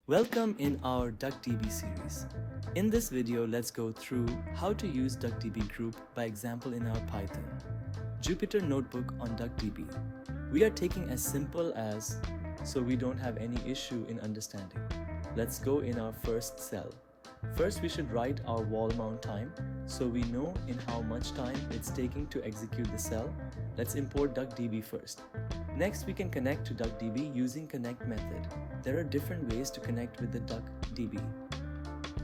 Welcome in our DuckDB series. In this video, let's go through how to use DuckDB group by example in our Python Jupyter Notebook on DuckDB. We are taking as simple as so we don't have any issue in understanding. Let's go in our first cell. First, we should write our wall mount time so we know in how much time it's taking to execute the cell. Let's import DuckDB first. Next, we can connect to DuckDB using connect method. There are different ways to connect with the DuckDB.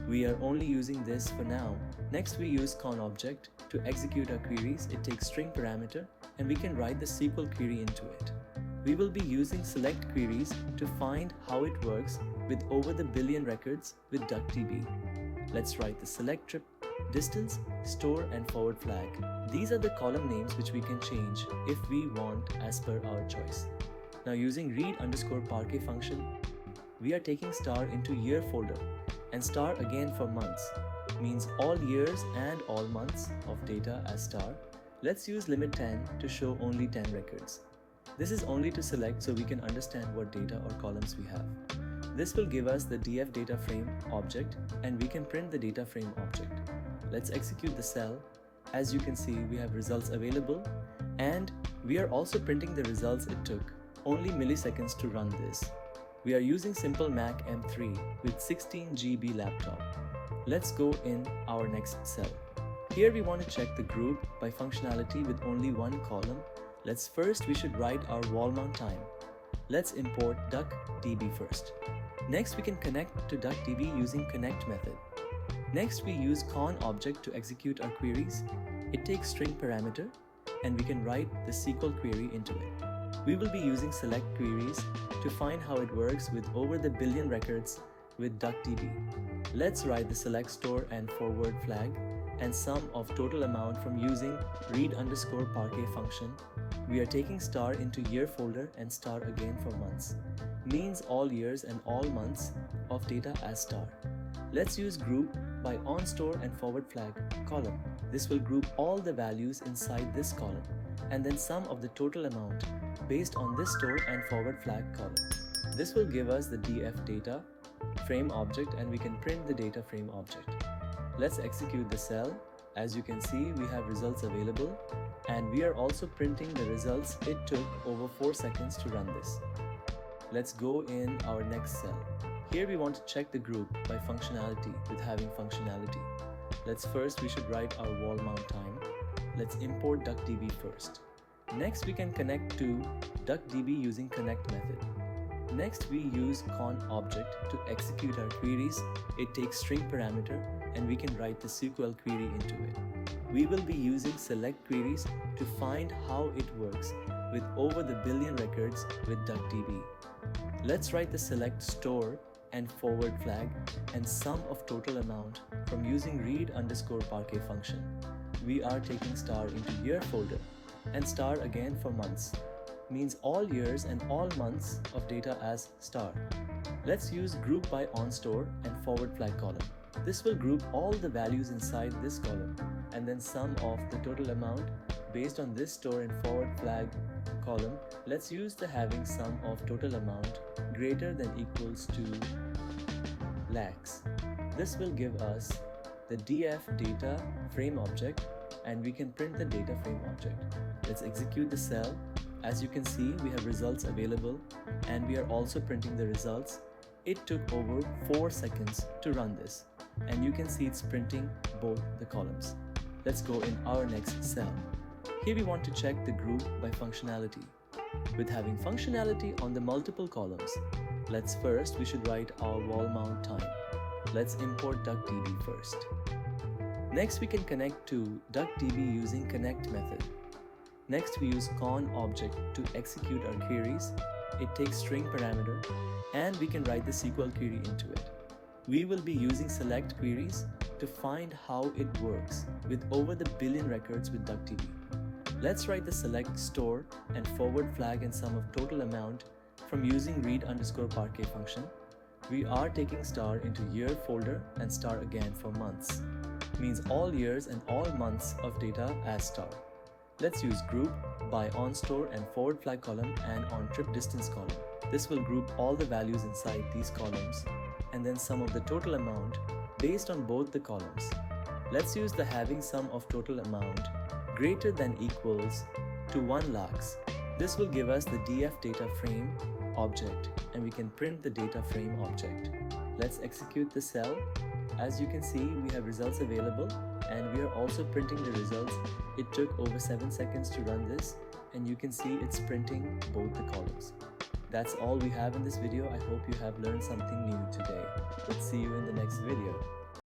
We are only using this for now. Next, we use conObject to execute our queries. It takes string parameter and we can write the SQL query into it. We will be using select queries to find how it works with over the billion records with DuckDB. Let's write the select trip, distance, store and forward flag. These are the column names which we can change if we want as per our choice. Now using read_parquet function, we are taking star into year folder and star again for months, means all years and all months of data as star. Let's use limit 10 to show only 10 records. This is only to select so we can understand what data or columns we have. This will give us the df data frame object and we can print the data frame object. Let's execute the cell. As you can see, we have results available and we are also printing the results. It took only milliseconds to run this. We are using simple Mac M3 with 16 GB laptop. Let's go in our next cell. Here we want to check the group by functionality with only one column. We should write our wall mount time. Let's import DuckDB first. Next, we can connect to DuckDB using connect method. Next, we use conObject to execute our queries. It takes string parameter and we can write the SQL query into it. We will be using select queries to find how it works with over the billion records with DuckDB. Let's write the select store and forward flag and sum of total amount from using read_parquet function. We are taking star into year folder and star again for months, means all years and all months of data as star. Let's use group by onStore and forward flag column. This will group all the values inside this column and then sum of the total amount based on this store and forward flag column. This will give us the df data frame object and we can print the data frame object. Let's execute the cell. As you can see, we have results available and we are also printing the results. It took over 4 seconds to run this. Let's go in our next cell. Here we want to check the group by functionality with having functionality. We should write our wall mount time. Let's import DuckDB first. Next, we can connect to DuckDB using connect method. Next, we use conObject to execute our queries. It takes string parameter and we can write the SQL query into it. We will be using select queries to find how it works with over the billion records with DuckDB. Let's write the select store and forward flag and sum of total amount from using read_parquet function. We are taking star into year folder and star again for months, means all years and all months of data as star. Let's use group by onStore and forward flag column. This will group all the values inside this column and then sum of the total amount based on this store and forward flag column. Let's use the having sum of total amount greater than equals to lakhs. This will give us the df data frame object and we can print the data frame object. Let's execute the cell. As you can see, we have results available and we are also printing the results. It took over 4 seconds to run this and you can see it's printing both the columns. Let's go in our next cell. Here we want to check the group by functionality with having functionality on the multiple columns. We should write our wall mount time. Let's import DuckDB first. Next, we can connect to DuckDB using connect method. Next, we use conObject to execute our queries. It takes string parameter and we can write the SQL query into it. We will be using select queries to find how it works with over the billion records with DuckDB. Let's write the select store and forward flag and sum of total amount from using read_parquet function. We are taking star into year folder and star again for months, means all years and all months of data as star. Let's use group by onStore and forward flag column and onTrip distance column. This will group all the values inside these columns and then sum of the total amount based on both the columns. Let's use the having sum of total amount greater than equals to 1 lakhs. This will give us the DF data frame object and we can print the data frame object. Let's execute the cell. As you can see, we have results available and we are also printing the results. It took over 7 seconds to run this and you can see it's printing both the columns. That's all we have in this video. I hope you have learned something new today. Let's see you in the next video.